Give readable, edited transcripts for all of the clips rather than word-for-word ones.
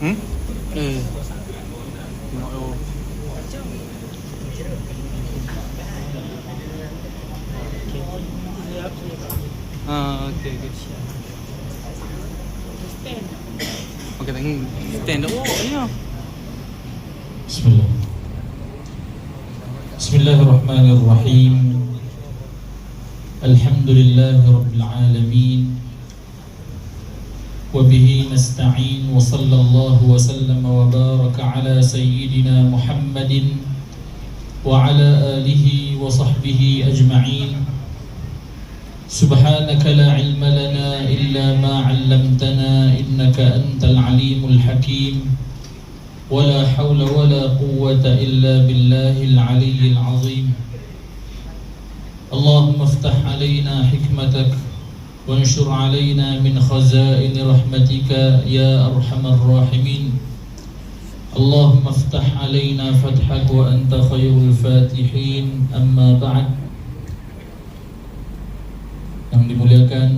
Tengok tu. Okay. Okay, tengok stand up. Ya. Bismillah. Bismillahirrahmanirrahim. Alhamdulillahi rabbil alamin. وبه نستعين وصلى الله وسلم وبارك على سيدنا محمد وعلى آله وصحبه أجمعين. سبحانك لا علم لنا إلا ما علمتنا إنك أنت العليم الحكيم. ولا حول ولا قوة إلا بالله العلي العظيم. اللهم افتح علينا حكمتك وانشر علينا من خزائن رحمتك يا أرحم الراحمين. اللهم افتح علينا فتحك وأنت خير الفاتحين. أما بعد. Yang dimuliakan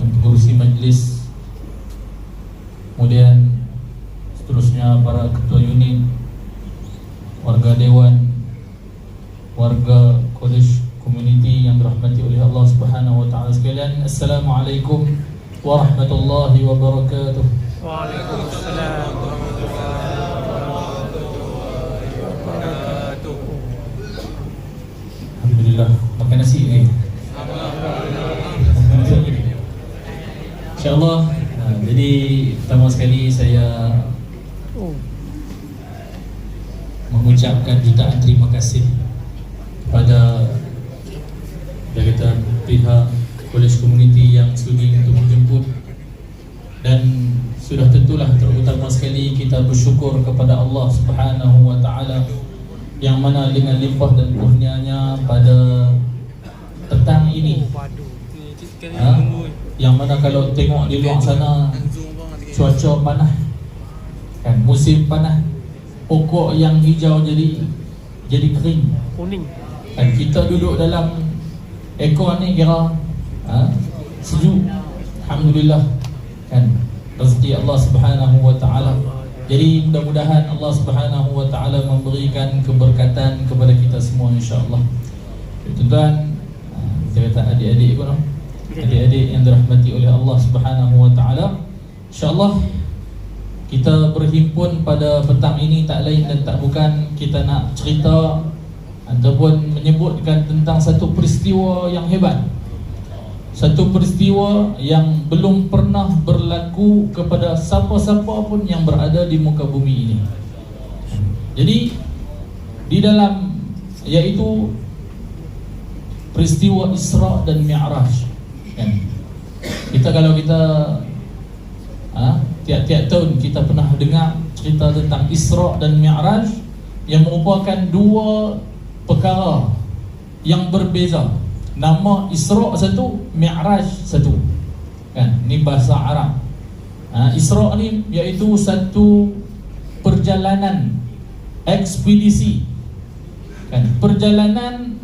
dan pengurusi majlis, kemudian seterusnya para ketua unit, warga dewan, warga college community yang dirahmati oleh Allah Subhanahu wa taala sekalian. Assalamualaikum warahmatullahi wabarakatuh. Waalaikumsalam warahmatullahi wabarakatuh. Alhamdulillah, makan nasi ni. InsyaAllah. Jadi pertama sekali saya mengucapkan jutaan terima kasih kepada pihak college community yang sudi untuk menjemput, dan sudah tentulah terutama sekali kita bersyukur kepada Allah Subhanahu wa taala yang mana dengan limpah dan kurnianya pada petang ini, yang mana kalau tengok di luar sana cuaca panas kan, musim panas, pokok yang hijau jadi kering, kuning kan, kita duduk dalam ekor ni kira sejuk. Alhamdulillah kan, rezeki Allah Subhanahu wa taala. Jadi mudah-mudahan Allah Subhanahu wa taala memberikan keberkatan kepada kita semua insya-Allah. Tuan-tuan, kita kata adik-adik pun, adik-adik yang dirahmati oleh Allah Subhanahu wa taala, insya-Allah kita berhimpun pada petang ini tak lain dan tak bukan kita nak cerita ataupun menyebutkan tentang satu peristiwa yang hebat, satu peristiwa yang belum pernah berlaku kepada siapa-siapa pun yang berada di muka bumi ini. Jadi di dalam, iaitu peristiwa Isra dan Mi'raj kan? Kalau kita tiap-tiap tahun kita pernah dengar cerita tentang Isra dan Mi'raj, yang merupakan dua perkara yang berbeza. Nama Isra satu, Mi'raj satu kan? Ni bahasa Arab. Isra ni iaitu satu perjalanan, ekspedisi kan? Perjalanan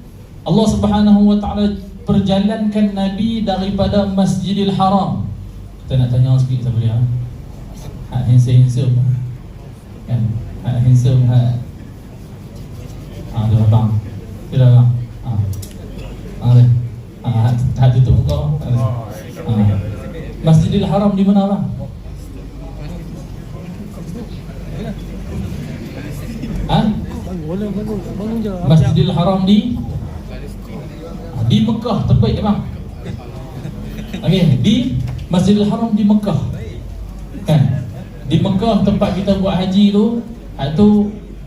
Allah Subhanahu wa taala perjalankan Nabi daripada Masjidil Haram. Kita nak tanya sikit siapa dia? Handsome kan? Handsome dia abang. Dia abang. Hati tu muka. Masjidil Haram di mana bang? Masjidil Haram di Mekah, terbaik bang. Okey, di Masjidil Haram di Mekah kan? Di Mekah tempat kita buat haji tu, itu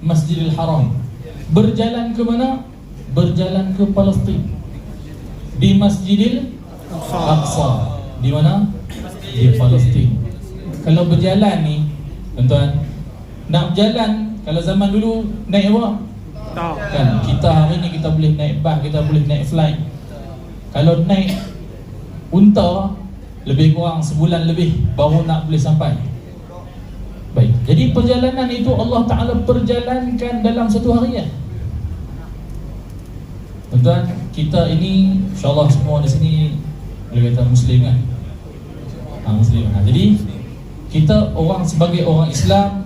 Masjidil Haram. Berjalan ke mana? Berjalan ke Palestin, di Masjidil Aqsa. Di mana? Di Palestin. Kalau berjalan ni, tuan-tuan, nak berjalan, kalau zaman dulu naik apa? Kan, kita hari ni kita boleh naik bas, kita boleh naik flight. Kalau naik unta, lebih kurang sebulan lebih baru nak boleh sampai. Baik, jadi perjalanan itu Allah Ta'ala perjalankan dalam satu hari ya. Tuan-tuan, kita ini insyaAllah semua di sini boleh kata Muslim kan? Muslim. Jadi kita orang sebagai orang Islam,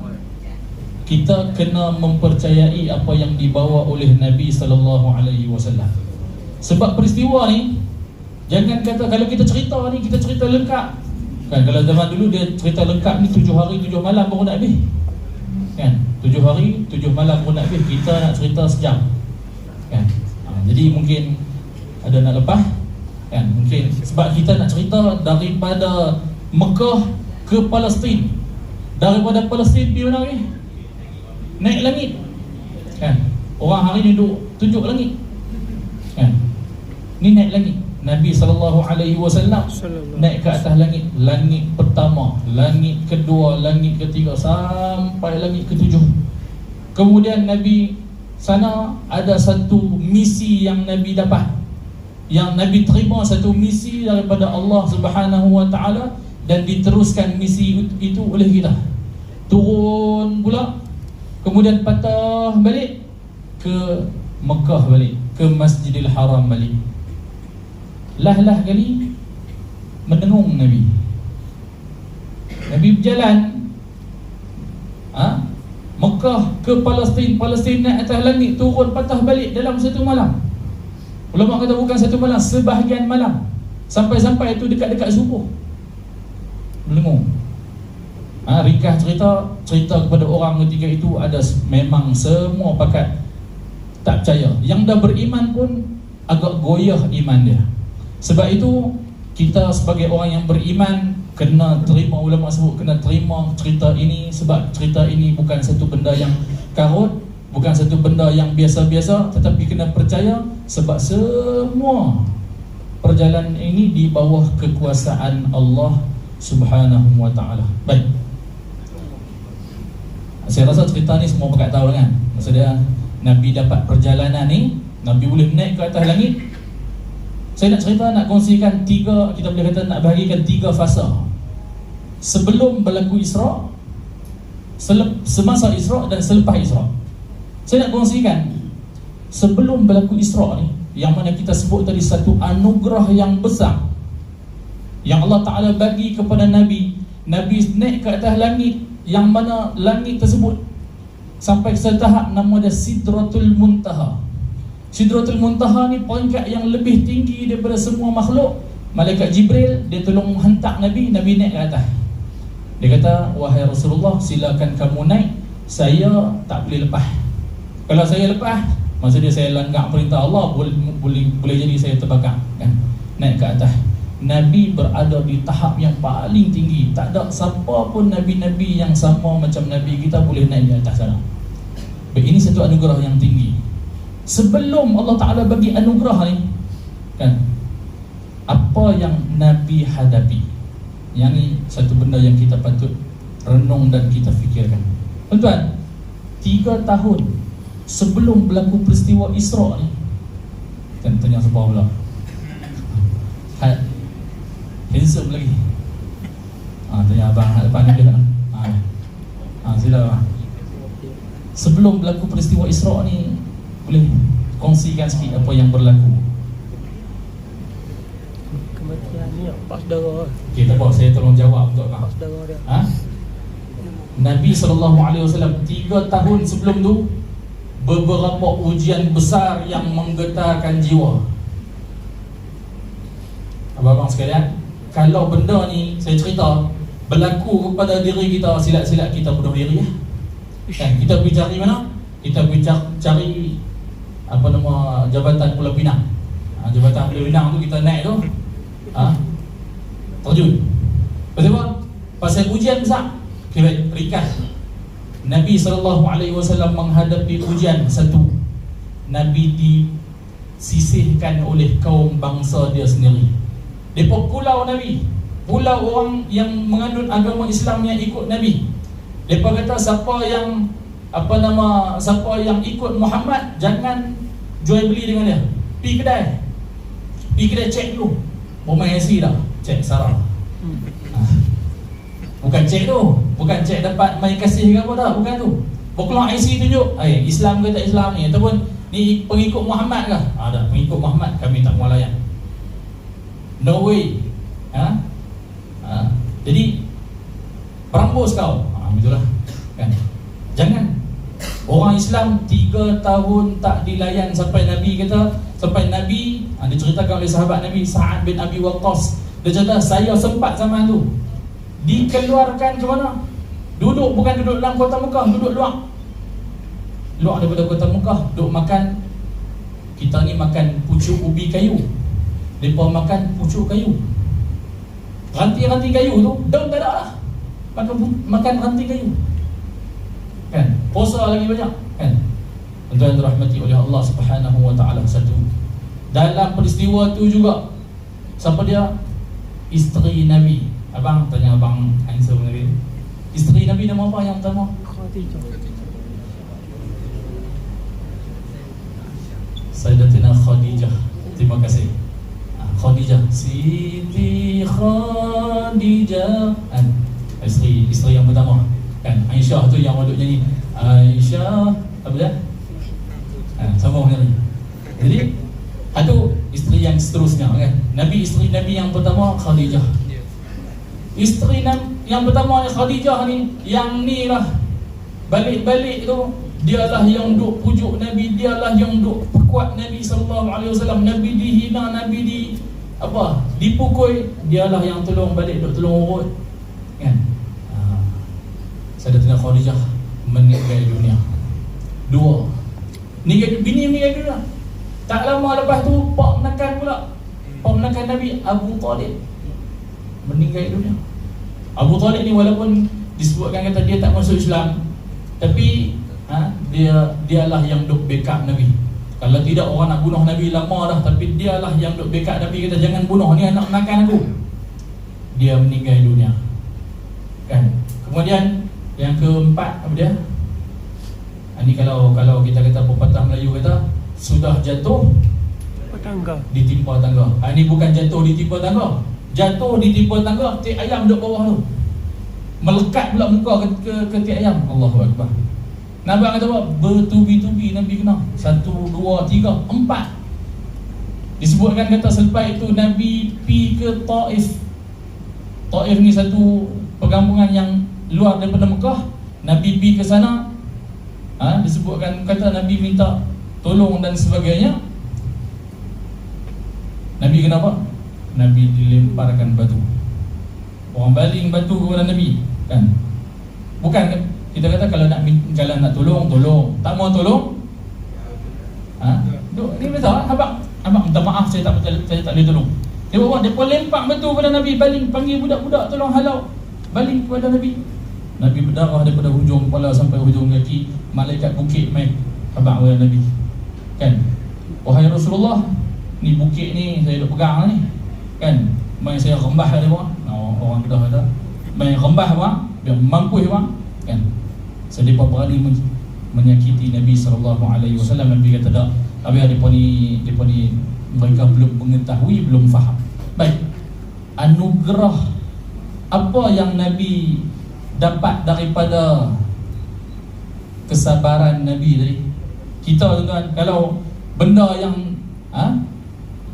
kita kena mempercayai apa yang dibawa oleh Nabi SAW. Sebab peristiwa ni, jangan kata kalau kita cerita ni, kita cerita lengkap kan. Kalau zaman dulu dia cerita lengkap ni 7 hari 7 malam baru nak habis kan. 7 hari 7 malam baru nak habis. Kita nak cerita sejam kan. Jadi mungkin ada nak lepas kan. Mungkin sebab kita nak cerita daripada Mekah ke Palestin, daripada Palestin pergi mana lagi? Naik langit kan. Orang hari ni duduk tunjuk langit kan. Ni naik langit. Nabi SAW naik ke atas langit. Langit pertama, langit kedua, langit ketiga, sampai langit ketujuh. Kemudian Nabi sana ada satu misi yang Nabi dapat, yang Nabi terima satu misi daripada Allah Subhanahu Wa Taala, dan diteruskan misi itu oleh kita. Turun pula, kemudian patah balik ke Mekah balik, ke Masjidil Haram balik. Lah kali mendengung Nabi. Nabi berjalan Mekah ke Palestin, Palestin naik atas langit, turun patah balik dalam satu malam. Ulama kata bukan satu malam, sebahagian malam. Sampai-sampai itu dekat-dekat subuh. Mendengung. Ringkas cerita kepada orang ketika itu ada memang semua pakat tak percaya. Yang dah beriman pun agak goyah iman dia. Sebab itu kita sebagai orang yang beriman kena terima, ulama sebut kena terima cerita ini. Sebab cerita ini bukan satu benda yang karut, bukan satu benda yang biasa-biasa, tetapi kena percaya. Sebab semua perjalanan ini di bawah kekuasaan Allah Subhanahu Wa Taala. Baik, saya rasa cerita ni semua pakat tahu kan. Maksudnya Nabi dapat perjalanan ni, Nabi boleh naik ke atas langit. Saya nak cerita, nak kongsikan tiga, kita boleh kata nak bahagikan tiga fasa sebelum berlaku Isra, semasa Isra dan selepas Isra. Saya nak kongsikan sebelum berlaku Isra ni, yang mana kita sebut tadi satu anugerah yang besar yang Allah Ta'ala bagi kepada Nabi. Nabi naik ke atas langit, yang mana langit tersebut sampai ke tahap nama dia Sidratul Muntaha. Sidratul Muntaha ni peringkat yang lebih tinggi daripada semua makhluk. Malaikat Jibril dia tolong hantar Nabi naik ke atas. Dia kata, wahai Rasulullah, silakan kamu naik, saya tak boleh lepas. Kalau saya lepas, maksudnya saya langgar perintah Allah, boleh jadi saya terbakar kan? Naik ke atas. Nabi berada di tahap yang paling tinggi. Tak ada siapa pun Nabi-Nabi yang sama macam Nabi kita boleh naik di atas sana. Ini satu anugerah yang tinggi. Sebelum Allah Ta'ala bagi anugerah ni kan, apa yang Nabi hadapi, yang ni satu benda yang kita patut renung dan kita fikirkan. Tuan-tuan, 3 tahun sebelum berlaku peristiwa Isra ni, tanya sebuah pula handsome lagi. Tanya abang depan ni dia. Sila abang. Sebelum berlaku peristiwa Isra ni, boleh kongsikan sikit apa yang berlaku? Kematian ni pak saudara. Okey, tak apa, saya tolong jawab untuk abang. Pak saudara dia. Nabi SAW 3 tahun sebelum tu beberapa ujian besar yang menggetarkan jiwa. Abang-abang sekalian, kalau benda ni saya cerita berlaku kepada diri kita, silat-silat kita bunuh diri ya. Kan kita pergi cari mana? Kita pergi cari apa nama Jabatan Pulau Pinang. Jabatan Pulau Pinang tu kita naik tu terjun. Pasal apa? Pasal ujian besar. Kira ringkas, Nabi SAW menghadapi ujian satu. Nabi disisihkan oleh kaum bangsa dia sendiri. Depa pulau Nabi, pulau orang yang menganut agama Islam yang ikut Nabi. Depa kata siapa yang siapa yang ikut Muhammad jangan jual beli dengan dia. Pergi kedai cek dulu. Bermain IC dah, cek sarah. Bukan cek tu, bukan cek dapat main kasih ke apa dah, bukan tu. Berkeluar IC tunjuk, Islam ke tak Islam ni, ataupun ni pengikut Muhammad ke? Dah pengikut Muhammad, kami tak mau layan. No way. Jadi Berambus kau. Itulah kan. Jangan. Orang Islam 3 tahun tak dilayan sampai Nabi kata, sampai Nabi diceritakan oleh sahabat Nabi Sa'ad bin Abi Waqqas, dia kata saya sempat zaman tu dikeluarkan ke mana? Duduk, bukan duduk dalam kota Mekah, duduk luar daripada kota Mekah, duduk makan. Kita ni makan pucuk ubi kayu, mereka makan pucuk kayu, ranting-ranting kayu tu, daun tak ada lah, makan ranting kayu kan. Puasa lagi banyak kan. Tuan dirahmati oleh Allah Subhanahu wa taala. Satu dalam peristiwa tu juga, siapa dia? Isteri Nabi. Abang tanya abang handsome Nabi. Isteri Nabi nama apa yang pertama? Khadijah. Sayyidatina Khadijah. Terima kasih. Khadijah, Siti Khadijah kan. Isteri yang pertama kan. Aisyah tu yang waduk nyanyi Aisyah apa dia? Sambung lagi. Jadi itu isteri yang seterusnya kan. Isteri Nabi yang pertama Khadijah. Isteri yang pertama ni Khadijah ni, yang ni lah balik-balik tu, dialah yang duk pujuk Nabi, dialah yang duk perkuat Nabi SAW. Nabi dihina, Nabi dipukul, dialah yang tolong balik, duk tolong urut kan. Sayyidatina Khadijah meninggal dunia. Dua bini meninggal dunia. Tak lama lepas tu pak menakan Nabi, Abu Talib meninggal dunia. Abu Talib ni walaupun disebutkan kata dia tak masuk Islam, tapi dialah yang duk backup Nabi. Kalau tidak orang nak bunuh Nabi lama dah, tapi dialah yang duk backup Nabi, kata jangan bunuh ni anak menakan aku. Dia meninggal dunia kan. Kemudian yang keempat apa dia? Ini kalau kita kata pepatah Melayu kata sudah jatuh Tangga. ditimpa tangga. Ini bukan jatuh ditimpa tangga. Jatuh ditimpa tangga, tiak ayam duduk bawah tu, melekat pula muka ke tiak ayam. Allahu Akbar. Nabi kata apa? Bertubi-tubi Nabi kena. 1, 2, 3, 4. Disebutkan kata selepas itu Nabi pi ke Taif. Taif ni satu perkampungan yang luar daripada Mekah. Nabi pi ke sana. Disebutkan kata Nabi minta tolong dan sebagainya. Nabi kenapa? Nabi dilemparkan batu. Orang baling batu kepada Nabi kan. Bukan kita kata kalau nak tolong, tak mau tolong. Ni betul abang minta maaf, saya tak boleh tolong. Dia bawa, dia pun lempar batu kepada Nabi, baling, panggil budak-budak tolong halau, baling kepada Nabi. Nabi berdarah daripada hujung kepala sampai hujung kaki. Malaikat bukit mai abang kepada Nabi kan. Wahai Rasulullah, ni bukit ni saya dah pegang ni kan, mai saya rembah dia bang. Orang Kedah kata mai rembah bang, biar mampu bang kan. Sedih berani menyakiti Nabi SAW. Nabi kata tak, tapi depa ni mereka belum mengetahui, belum faham. Baik, anugerah apa yang Nabi dapat daripada kesabaran Nabi tadi. Kita tuan-tuan, kalau benda yang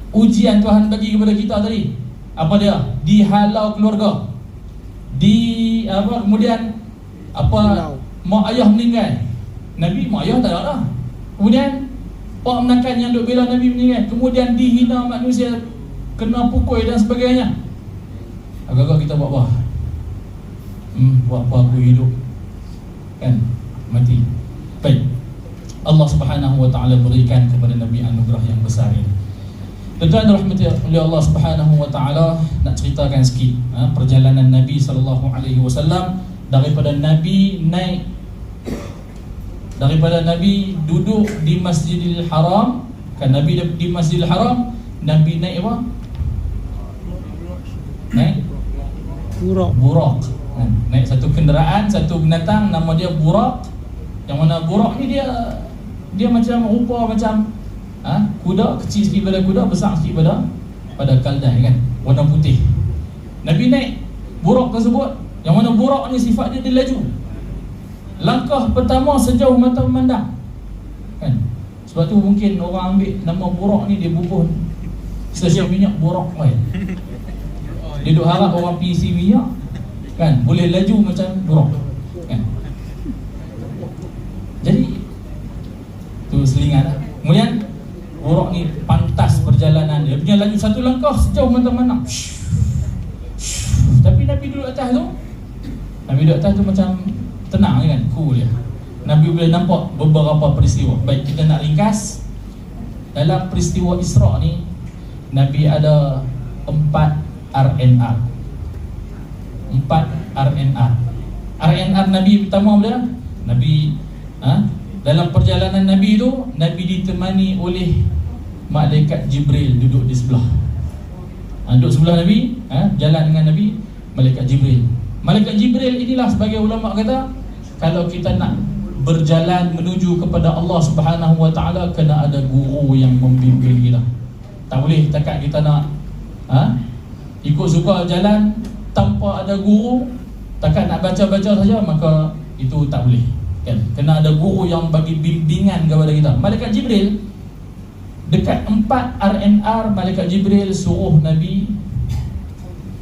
ujian Tuhan bagi kepada kita tadi, apa dia? Dihalau keluarga, kemudian mak ayah meninggal. Nabi mak ayah tak ada lah. Kemudian pak menakan yang duk bela Nabi meninggal. Kemudian dihina manusia, kena pukul dan sebagainya. Agak-agak kita buat apa? Buat apa aku hidup kan, mati. Baik, Allah Subhanahu wa taala berikan kepada Nabi anugerah yang besar ini. Tuan-tuan dirahmati oleh Allah Subhanahu wa taala, nak ceritakan sikit perjalanan Nabi sallallahu alaihi wasallam daripada Nabi duduk di Masjidil Haram kan. Nabi di Masjidil Haram, Nabi naik apa? Naik Burak. Naik satu kenderaan, satu binatang nama dia Burak. Yang mana Burak ni dia macam rupa macam kuda, kecil sikit pada kuda, besar sikit pada kaldai kan, warna putih. Nabi naik Burak tersebut, yang mana Burak ni sifat dia laju. Langkah pertama sejauh mata memandang kan. Sebab tu mungkin orang ambil nama Burak ni, dia bubuh stesen minyak Burak kan. Dia duk harap orang pergi isi minyak kan, boleh laju macam buruk, kan. Jadi tu selingan lah. Kemudian buruk ni pantas perjalanan dia, punya laju satu langkah sejauh mana-mana. Tapi Nabi duduk atas tu, macam tenang kan, cool dia. Nabi boleh nampak beberapa peristiwa. Baik, kita nak ringkas. Dalam peristiwa Isra' ni, Nabi ada 4 RNR. 4 RNR. RNR Nabi pertama apa dia? Nabi dalam perjalanan Nabi tu, Nabi ditemani oleh malaikat Jibril duduk di sebelah. Duduk sebelah Nabi, jalan dengan Nabi, malaikat Jibril. Malaikat Jibril inilah sebagai ulama kata, kalau kita nak berjalan menuju kepada Allah Subhanahu Wa Taala, kena ada guru yang membimbing kita. Tak boleh takat kita nak ikut suka jalan tanpa ada guru, takat nak baca-baca saja, maka itu tak boleh, kan? Kena ada guru yang bagi bimbingan kepada kita. Malaikat Jibril dekat 4 RNR, malaikat Jibril suruh Nabi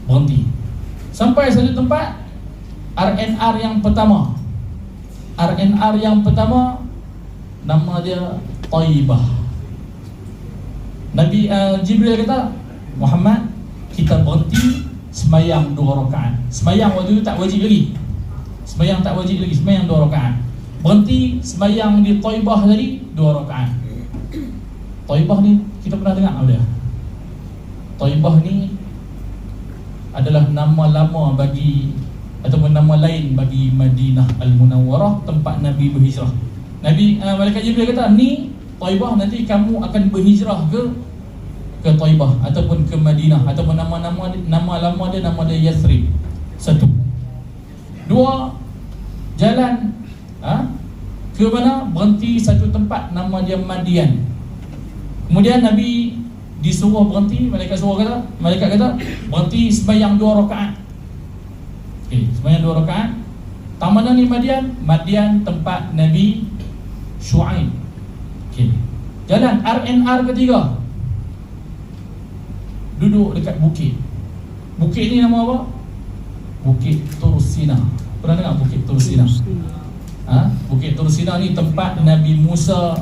berhenti. Sampai satu tempat, RNR yang pertama nama dia Taibah. Nabi Jibril kata, Muhammad, kita berhenti semayang 2 rakaat. Semayang waktu itu tak wajib lagi. Semayang 2 rakaat. Berhenti semayang di Taibah tadi 2 rakaat. Taibah ni kita pernah dengar apa dia? Taibah ni adalah nama lama bagi, ataupun nama lain bagi Madinah Al-Munawwarah, tempat Nabi berhijrah. Malaikat Jibril kata, ni Taibah, nanti kamu akan berhijrah ke Taibah ataupun ke Madinah, ataupun nama lama dia, nama dia Yathrib. 1. 2, jalan ke mana? Berhenti satu tempat nama dia Madian. Kemudian Nabi disuruh berhenti, malaikat kata berhenti sembahyang 2 rakaat. Okey, sembahyang 2 rakaat. Tak mana ni Madian tempat Nabi Shu'aib. Okey. Jalan RNR ketiga, duduk dekat bukit. Bukit ni nama apa? Bukit Tursina. Pernah dengar Bukit Tursina? Bukit Tursina ni tempat Nabi Musa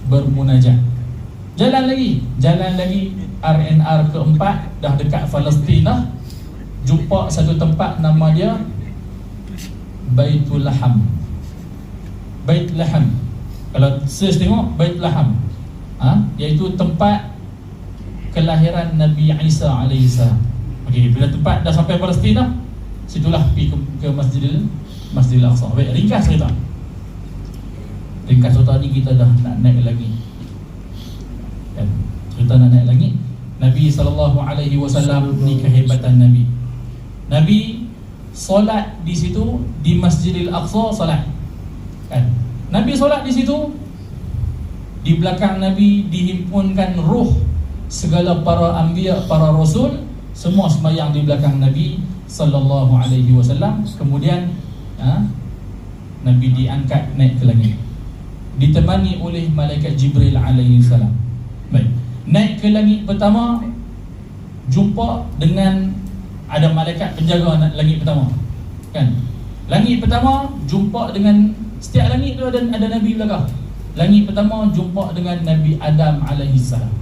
bermunajat. Jalan lagi RNR keempat, dah dekat Palestin, jumpa satu tempat nama dia Baitul Laham. Kalau search tengok Bait Laham, iaitu tempat kelahiran Nabi Isa alaihissalam. Okey, bila tempat dah sampai Palestin, situlah pergi ke Masjidil Aqsa. Baik, ringkas cerita ni kita dah nak naik lagi. Dan cerita nak naik lagi. Nabi SAW ni kehebatan Nabi. Nabi solat di situ, di Masjidil Aqsa solat, kan? Nabi solat di situ, di belakang Nabi dihimpunkan ruh segala para anbiya, para rasul, semua sembahyang di belakang Nabi SAW. Kemudian Nabi diangkat naik ke langit, ditemani oleh malaikat Jibril alaihissalam. Baik, naik ke langit pertama, jumpa dengan ada malaikat penjaga langit pertama, kan? Langit pertama jumpa dengan, setiap langit tu ada Nabi belakang. Langit pertama jumpa dengan Nabi Adam alaihissalam.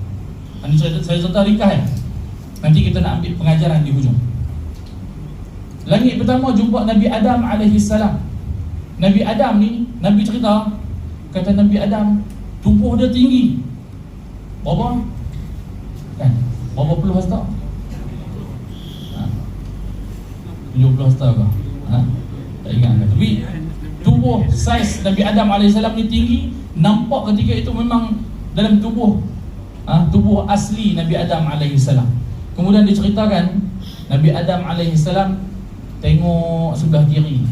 Ini saya cerita ringkas, nanti kita nak ambil pengajaran di hujung. Langit pertama jumpa Nabi Adam alaihissalam. Nabi Adam ni, Nabi cerita, kata Nabi Adam tubuh dia tinggi berapa? Kan? Berapa puluh hasta? 70 hasta ke? Tak ingat kan? Tapi tubuh saiz Nabi Adam AS ni tinggi. Nampak ketika itu memang dalam tubuh tubuh asli Nabi Adam AS. Kemudian diceritakan Nabi Adam AS tengok sebelah kiri.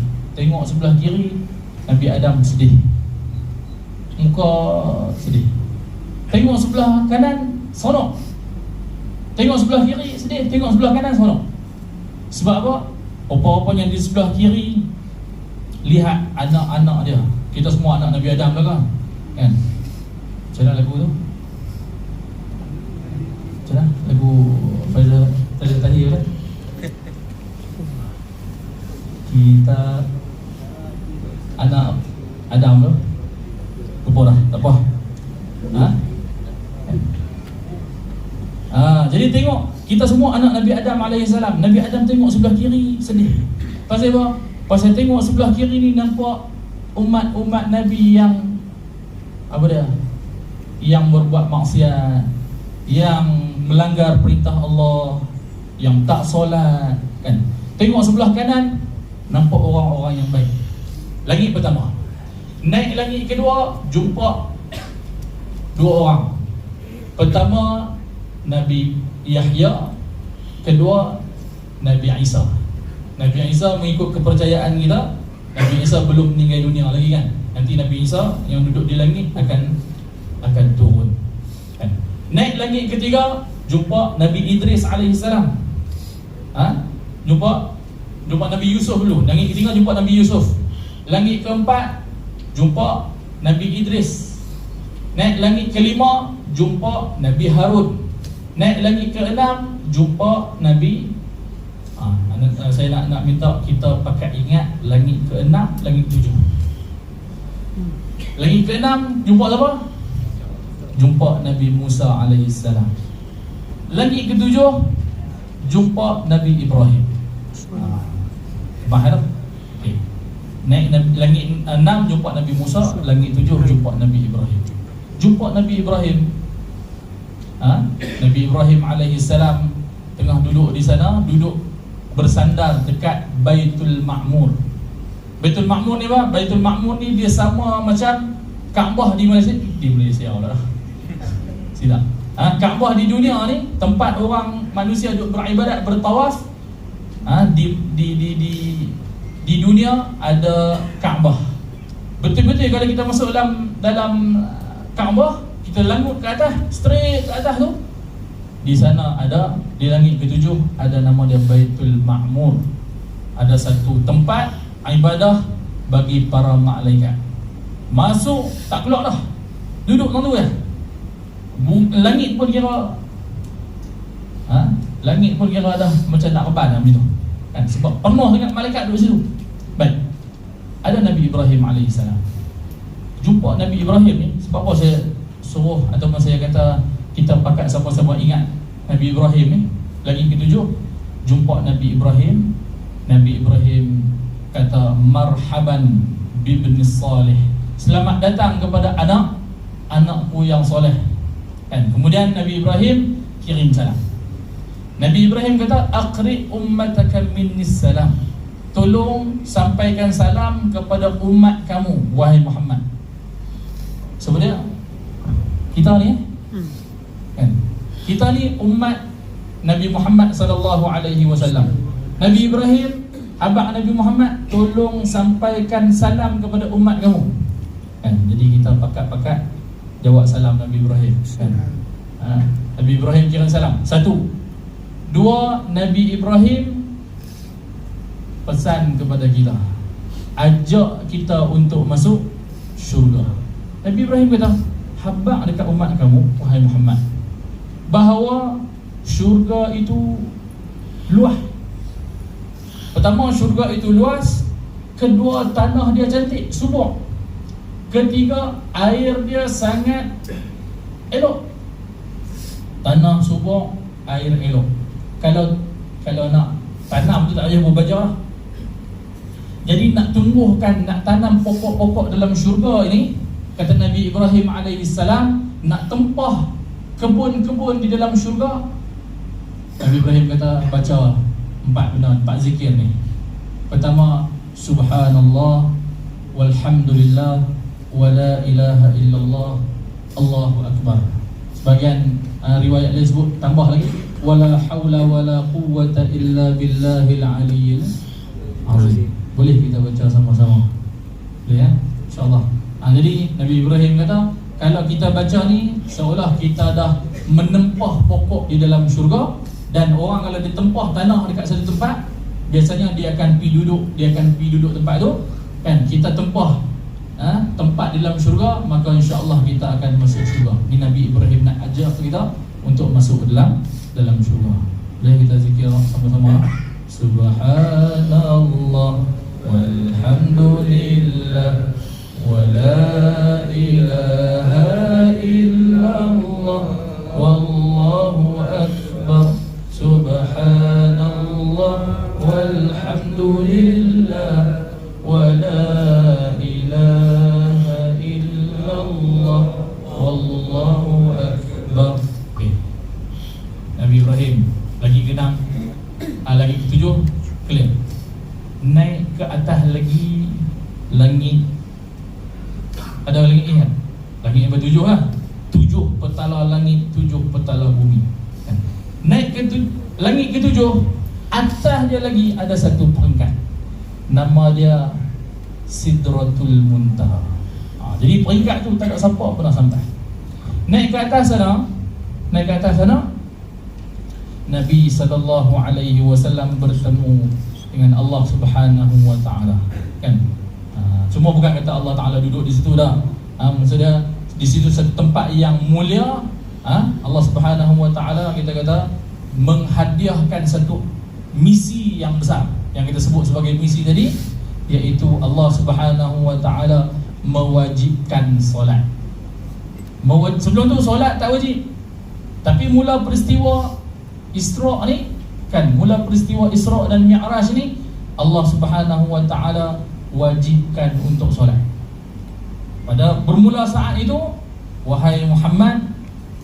Nabi Adam sedih, muka sedih. Tengok sebelah kanan, sonok. Tengok sebelah kiri, sedih. Tengok sebelah kanan, sonok. Sebab apa? Apa-apanya di sebelah kiri, lihat anak-anak dia. Kita semua anak Nabi Adam lah kan? Macam mana lagu tu? Macam mana? Lagu Faizal tadi kan? kita anak Adam tu lupa dah, tak apa. Jadi tengok, kita semua anak Nabi Adam AS. Nabi Adam tengok sebelah kiri sedih. Pasal apa? Pasal tengok sebelah kiri ni nampak umat-umat Nabi yang apa dia? Yang berbuat maksiat, yang melanggar perintah Allah, yang tak solat, kan? Tengok sebelah kanan nampak orang-orang yang baik. Langit pertama. Naik langit kedua, jumpa dua orang. Pertama Nabi Yahya, kedua Nabi Isa. Nabi Isa mengikut kepercayaan kita, Nabi Isa belum meninggal dunia lagi kan. Nanti Nabi Isa yang duduk di langit akan turun, kan? Naik langit ketiga, jumpa Nabi Idris alaihissalam. Jumpa Nabi Yusuf dulu. Langit ketiga jumpa Nabi Yusuf. Langit keempat jumpa Nabi Idris. Naik langit kelima jumpa Nabi Harun. Naik langit keenam jumpa Nabi saya nak minta kita pakai ingat langit keenam, langit tujuh. Langit keenam jumpa siapa? Jumpa Nabi Musa alaihissalam. Langit ketujuh jumpa Nabi Ibrahim. Faham? Okay. Naik langit 6 jumpa Nabi Musa, langit 7 jumpa Nabi Ibrahim. Jumpa Nabi Ibrahim. Nabi Ibrahim alaihissalam tengah duduk di sana, duduk bersandar dekat Baitul Ma'mur. Baitul Ma'mur ni apa? Baitul Ma'mur ni dia sama macam Kaabah di Malaysia. Di Malaysia lah. Silap. Kaabah di dunia ni tempat orang manusia duduk beribadat, bertawaf. Di dunia ada Kaabah. Betul-betul kalau kita masuk dalam Kaabah, kita langut ke atas, straight ke atas tu, di sana ada, di langit ketujuh ada nama dia Baitul Ma'mur. Ada satu tempat ibadah bagi para malaikat. Masuk tak keluar dah, duduk kat tu ya. Langit pun kira langit pun kira dah macam nak reban macam tu, kan? Sebab penuh dengan malaikat duduk situ. Baik. Ada Nabi Ibrahim alaihissalam. Jumpa Nabi Ibrahim ni, sebab apa saya suruh ataupun saya kata kita pakat sama-sama ingat Nabi Ibrahim ni. Langit ketujuh jumpa Nabi Ibrahim. Nabi Ibrahim kata marhaban bibni salih, selamat datang kepada anakku yang soleh, kan? Kemudian Nabi Ibrahim kirim salam. Nabi Ibrahim kata aqri ummataka minnis salam, tolong sampaikan salam kepada umat kamu wahai Muhammad. Sebenarnya kita ni kan, kita ni umat Nabi Muhammad sallallahu alaihi wasallam. Nabi Ibrahim, abang Nabi Muhammad, tolong sampaikan salam kepada umat kamu, kan? Jadi kita pakat-pakat jawab salam Nabi Ibrahim, kan? Nabi Ibrahim kira salam. Satu. Dua, Nabi Ibrahim pesan kepada kita, ajak kita untuk masuk syurga. Nabi Ibrahim kata, habaq dekat umat kamu wahai Muhammad, bahawa syurga itu luas. Pertama, syurga itu luas. Kedua, tanah dia cantik, subur. Ketiga, air dia sangat elok. Tanah subur, air elok. Kalau nak tanam tu tak payah berbaja lah. Jadi nak tumbuhkan, nak tanam pokok-pokok dalam syurga ini, kata Nabi Ibrahim alaihissalam, nak tempah kebun-kebun di dalam syurga, Nabi Ibrahim kata baca 4 zikir ni. Pertama, subhanallah walhamdulillah wa la ilaha illallah Allahu akbar. Sebagian riwayat lain sebut tambah lagi, wala haula wala quwwata illa billahil aliyyil azim. Boleh kita baca sama-sama? Boleh ya? InsyaAllah. Jadi Nabi Ibrahim kata, kalau kita baca ni seolah kita dah menempah pokok di dalam syurga. Dan orang kalau ditempah tanah dekat satu tempat, biasanya dia akan pergi duduk tempat tu, kan? Kita tempah tempat di dalam syurga, maka insya-Allah kita akan masuk syurga. Ni Nabi Ibrahim nak ajar kita untuk masuk ke dalam syurga. Boleh kita zikir sama-sama? Subhanallah alhamdulillah wa la ilaha illallah wallahu akbar. Okay. Nabi Ibrahim lagi ke-6, lagi ke-7, clear. Naik ke atas lagi langit. Ada langit ingat? Langit yang bertujuh lah. 7 petala langit, 7 petala bumi. Naik ke langit ke-7, atas dia lagi ada satu peringkat. Nama dia Sidratul Muntaha. Jadi peringkat tu tak ada siapa pernah sampai. Naik ke atas sana, Nabi SAW bertemu dengan Allah Subhanahu wa taala, kan? Cuma bukan kata Allah Taala duduk di situ dah. Maksudnya di situ satu tempat yang mulia. Allah Subhanahu wa taala, kita kata, menghadiahkan satu misi yang besar yang kita sebut sebagai misi tadi, iaitu Allah Subhanahu wa taala mewajibkan solat. Sebelum tu solat tak wajib. Tapi mula peristiwa Isra' ni, kan, mula peristiwa Isra' dan Mi'raj ni, Allah Subhanahu wa taala wajibkan untuk solat. Pada bermula saat itu, wahai Muhammad,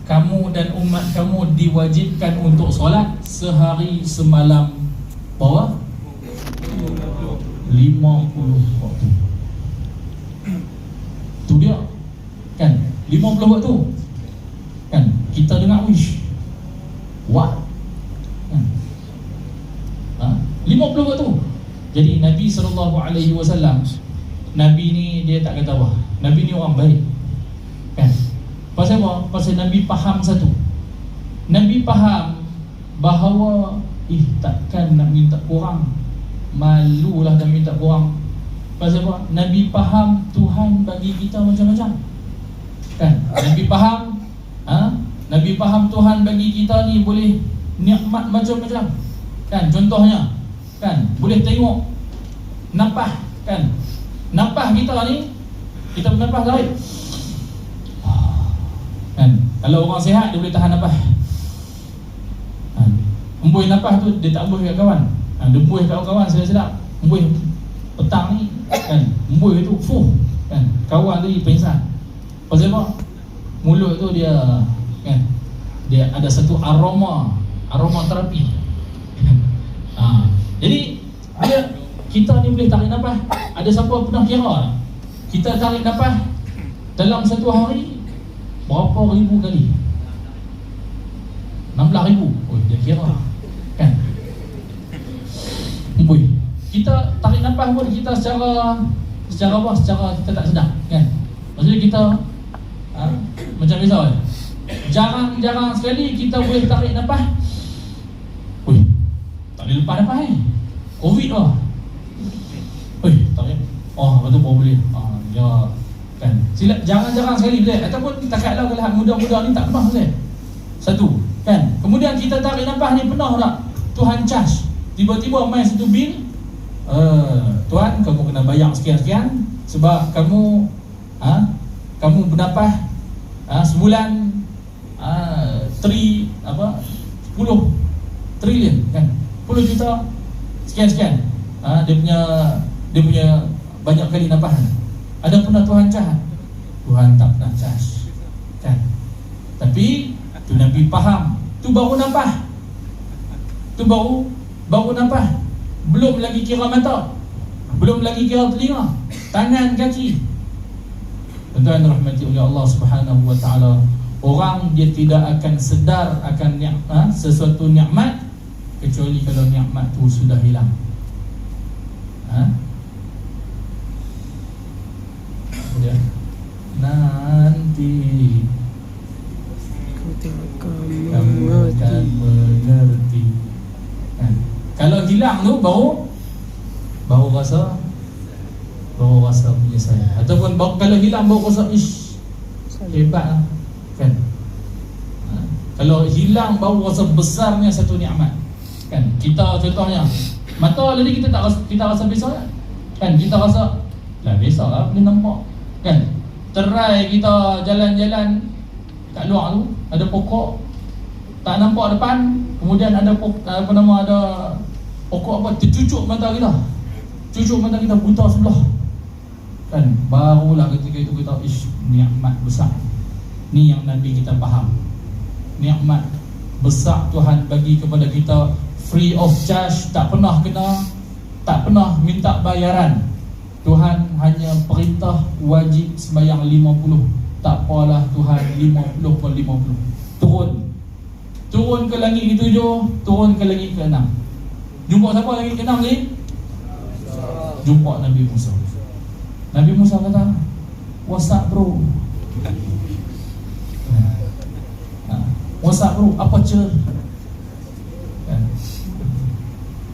kamu dan umat kamu diwajibkan untuk solat sehari semalam berapa? 50 waktu. Tu dia, kan, 50 waktu. Kan, kita dengar wish. What? 50 waktu. Jadi Nabi SAW, Nabi ni dia tak kata apa. Nabi ni orang baik, kan? Pasal apa? Pasal Nabi faham satu. Nabi faham bahawa takkan nak minta kurang. Malulah nak minta kurang. Pasal apa? Nabi faham Tuhan bagi kita macam-macam, kan? Nabi faham, Nabi faham Tuhan bagi kita ni boleh nikmat macam-macam, kan? Contohnya, kan, boleh tengok napah, kan? Napah kita ni, kita bernapah tarik, kan? Kalau orang sihat dia boleh tahan napah. Embuih napah tu dia tak embuih kat kawan. Dia embuih kat kawan sedap-sedap. Embuih petang ni, kan, embuih tu kan, kawan tu pingsan. Pasal apa? Mulut tu dia, kan, dia ada satu aroma terapi. Jadi kita ni boleh tarik nafas. Ada siapa pernah kira kita tarik nafas dalam satu hari berapa ribu kali? 16,000. Oh, dia kira, kan? Kita tarik nafas pun kita secara kita tak sedar, kan? Maksudnya kita macam misal, jarang sekali kita boleh tarik nafas. Tak boleh lepas nafas Covid lah. Tarik. Betul pun boleh. Ya, kan? Sila jarang sekali boleh. Ataupun takatlah kalau muda-muda ni tak pernah boleh. Satu, kan? Kemudian kita tarik nafas ni penuh tak? Tuhan charge. Tiba-tiba main satu bil. Tuan, kamu kena bayar sekian-sekian sebab kamu bernafas sebulan 10 trilion, kan? 10 juta sekian-sekian. Dia punya banyak kali nafas. Ada pernah Tuhan cahat? Tuhan tak pernah charge, kan? Tapi tu Nabi faham. Tu baru nafas. Tu baru nafas. Belum lagi kira mata, belum lagi kira telinga, tangan, kaki. Tuan-tuan rahmati oleh Allah Subhanahu wa taala, orang dia tidak akan sedar akan sesuatu nikmat kecuali kalau nikmat tu sudah hilang. Kemudian nanti kamu akan mengerti, kan? Kalau hilang tu baru rasa menyesal. Ataupun kalau hilang baru rasa hebat lah, kan? Kalau hilang baru rasa besarnya satu nikmat, kan? Kita contohnya mata tadi kita rasa biasa, kan? Kita rasa lah biasa lah, boleh nampak, kan? Terai kita jalan-jalan kat luar tu, ada pokok tak nampak depan, kemudian ada pokok apa tercucuk mata kita. Cucuk mata kita buta sebelah. Kan barulah ketika itu kita nikmat besar. Ni yang Nabi kita faham. Nikmat besar Tuhan bagi kepada kita free of charge, tak pernah minta bayaran. Tuhan hanya perintah wajib sembahyang 50. Tak apalah Tuhan 50 pun 50. Turun ke langit ke-7, turun ke langit ke-6. Jumpa siapa langit ke-6 ni? Jumpa Nabi Musa. Nabi Musa kata, "What's up bro?" "What's up bro? Apa cer?" Kan?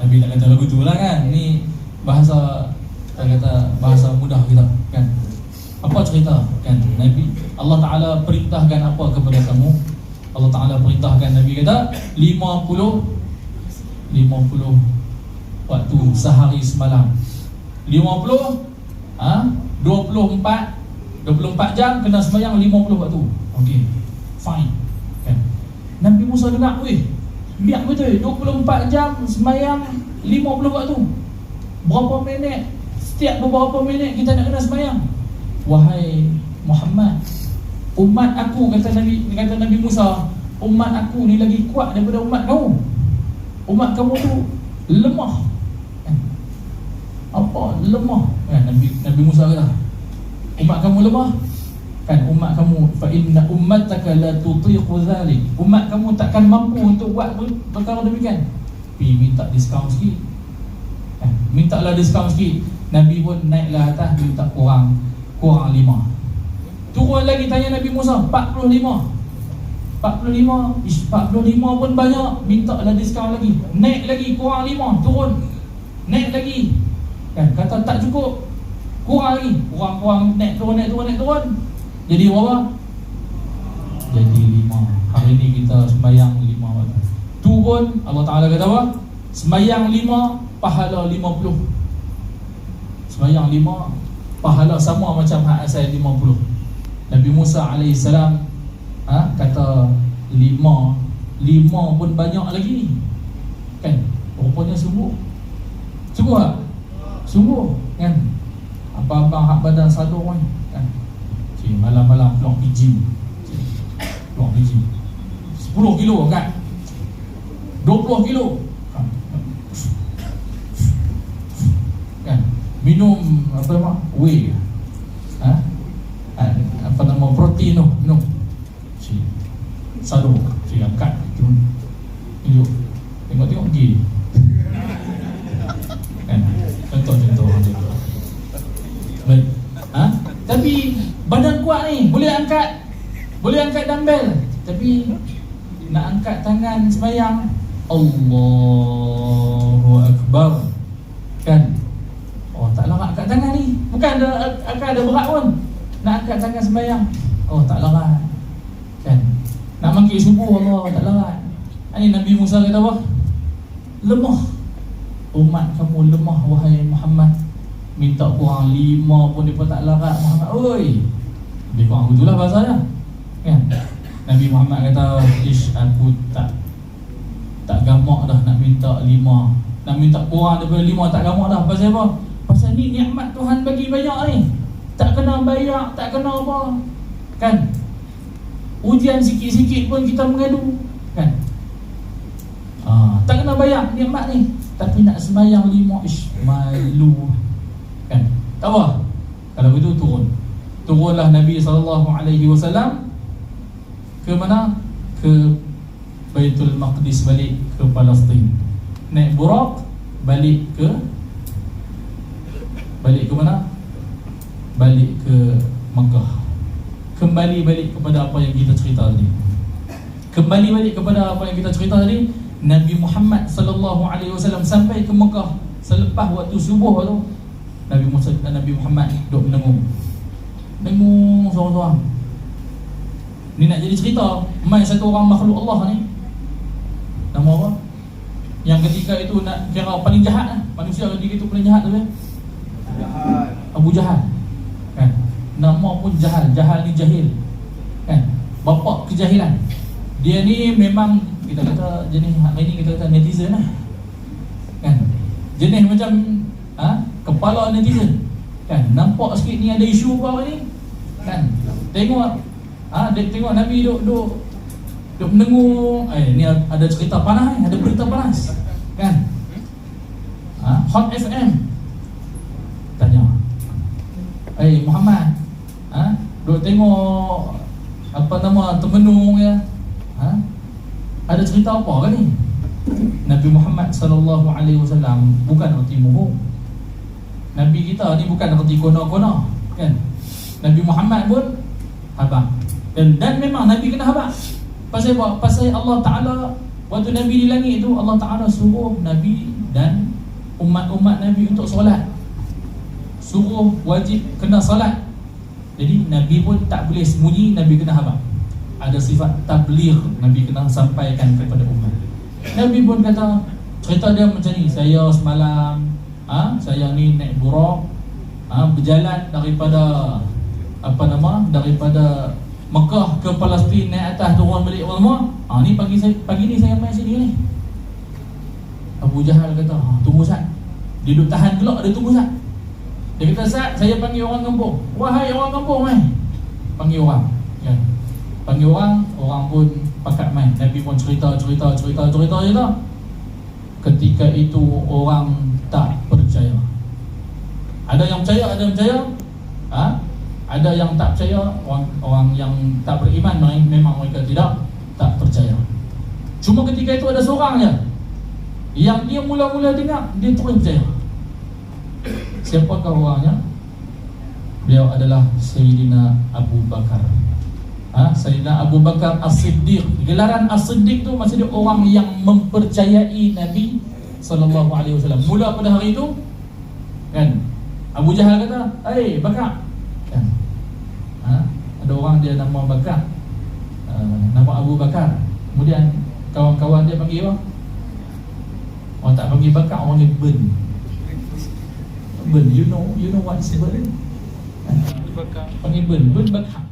Nabi nak kata lagu tu lah kan. Ini bahasa, kata bahasa mudah kita kan. Apa cerita kan? Nabi Allah Ta'ala perintahkan apa kepada kamu? Allah Ta'ala perintahkan Nabi kata 50 waktu sehari semalam. 24 jam kena sembahyang 50 waktu. Okey, fine kan? Nabi Musa dengar, weh, biar betul 24 jam sembahyang 50 waktu. Berapa minit? Setiap beberapa minit kita nak kena sembahyang. Wahai Muhammad, umat aku, kata Nabi Musa, umat aku ni lagi kuat daripada umat kamu. Umat kamu tu lemah. Apa lemah? Nabi Musa kata, umat kamu lemah. Kan umat kamu, fa inna ummataka la tutiqu dhalik. Umat kamu takkan mampu untuk buat perkara demikian. Minta diskaun sikit. Mintalah diskaun sikit. Nabi pun naiklah atas, minta kurang 5. Turun lagi tanya Nabi Musa 45 pun banyak, mintalah diskaun lagi. Naik lagi kurang 5, turun. Naik lagi. Kan kata tak cukup, kurang lagi, kurang, naik turun. Jadi berapa? Jadi 5. Hari ni kita sembahyang 5 waktu. Turun, Allah Ta'ala kata apa? Sembahyang 5, pahala 50. Sembahyang 5, pahala sama macam hak asal 50. Nabi Musa AS kata 5 pun banyak lagi. Kan? Rupanya sungguh tak? Sungguh kan? Abang-abang hak badan sadung kan? Malam-malam keluar pergi gym 10 kilo kan, 20 kilo kan, minum apa nama whey apa nama protein tu, minum sadung angkat tunjuk, tengok pergi kan, contoh macam tu. Baik. Tapi badan kuat ni, boleh angkat dumbbell, tapi nak angkat tangan sembahyang, Allahu Akbar kan. Oh, tak larat angkat tangan ni, bukan ada berat pun. Nak angkat tangan sembahyang, oh tak larat kan. Nak mangkit subuh, Allah tak larat. Ini Nabi Musa kata apa? Lemah. Umat kamu lemah wahai Muhammad. Minta kurang 5 pun dia pun tak larat Muhammad. Oi, lebih kurang begitulah bahasanya kan. Nabi Muhammad kata, aku tak gamak dah nak minta 5. Nak minta kurang daripada 5 tak gamak dah. Pasal apa? Pasal ni nikmat Tuhan bagi banyak ni, tak kena bayar, tak kena apa kan. Ujian sikit-sikit pun kita mengadu kan. Tak kena bayar nikmat ni, tapi nak sembahyang 5 malu kan. Tak apa. Kalau begitu turunlah Nabi SAW ke mana? Ke Baitul Maqdis, balik ke Palestin. Naik Burak balik ke mana? Balik ke Mekah. Kembali balik kepada apa yang kita cerita tadi. Nabi Muhammad SAW sampai ke Mekah selepas waktu subuh tu. Nabi Muhammad duduk menengung seorang-seorang. Ni nak jadi cerita main satu orang makhluk Allah ni, nama apa? Yang ketika itu nak kira paling jahat lah. Manusia ketika itu paling jahat tu kan? Abu Jahal kan? Nama pun Jahal ni jahil kan? Bapak kejahilan. Dia ni memang kita kata jenis hari ni kita kata netizen lah kan? jenis macam kepala netizen kan, nampak sikit ni ada isu apa hari ni kan, tengok tengok Nabi duk mendengung, ni ada cerita panas ni, ada berita panas kan, Hot FM tanya, Muhammad, duk tengok apa nama termenung ya, ada cerita apa kan ni? Nabi Muhammad sallallahu alaihi wasallam bukan erti bohong. Nabi kita ni bukan erti kono-kono kan. Nabi Muhammad pun habaq. Dan memang Nabi kena habaq. Pasal apa? Pasal Allah Taala waktu Nabi di langit tu, Allah Taala suruh Nabi dan umat-umat Nabi untuk solat. Suruh wajib kena solat. Jadi Nabi pun tak boleh sembunyi, Nabi kena habaq. Ada sifat tabligh, Nabi kena sampaikan kepada umat. Nabi pun kata, cerita dia macam ni, saya semalam saya ni naik buraq, berjalan daripada daripada Mekah ke Palestin, naik atas turun balik semua. Ni pagi ni saya main sini ni. Abu Jahal kata, tunggu Sat. Dia duduk tahan gelak, dia tunggu Sat. Dia kata, Sat, saya panggil orang kampung. Wahai orang kampung, mai. Panggil orang kan. Panggil orang pun pakat main. Nabi pun cerita. Ketika itu orang tak percaya. Ada yang percaya, ada yang percaya. Ada yang tak percaya. Orang yang tak beriman memang mereka tak percaya. Cuma ketika itu ada seorang je yang dia mula-mula dengar, dia terus percaya. Siapakah orangnya? Beliau adalah Sayyidina Abu Bakar. Sayyidina Abu Bakar As-Siddiq. Gelaran As-Siddiq tu maksudnya orang yang mempercayai Nabi SAW. Mula pada hari itu kan, Abu Jahal kata, Bakar kan? Ada orang dia nama Bakar, nama Abu Bakar. Kemudian kawan-kawan dia panggil apa? Orang tak panggil Bakar, orang panggil Ben. Ben, you know what is Ben? Panggil Ben Bakar.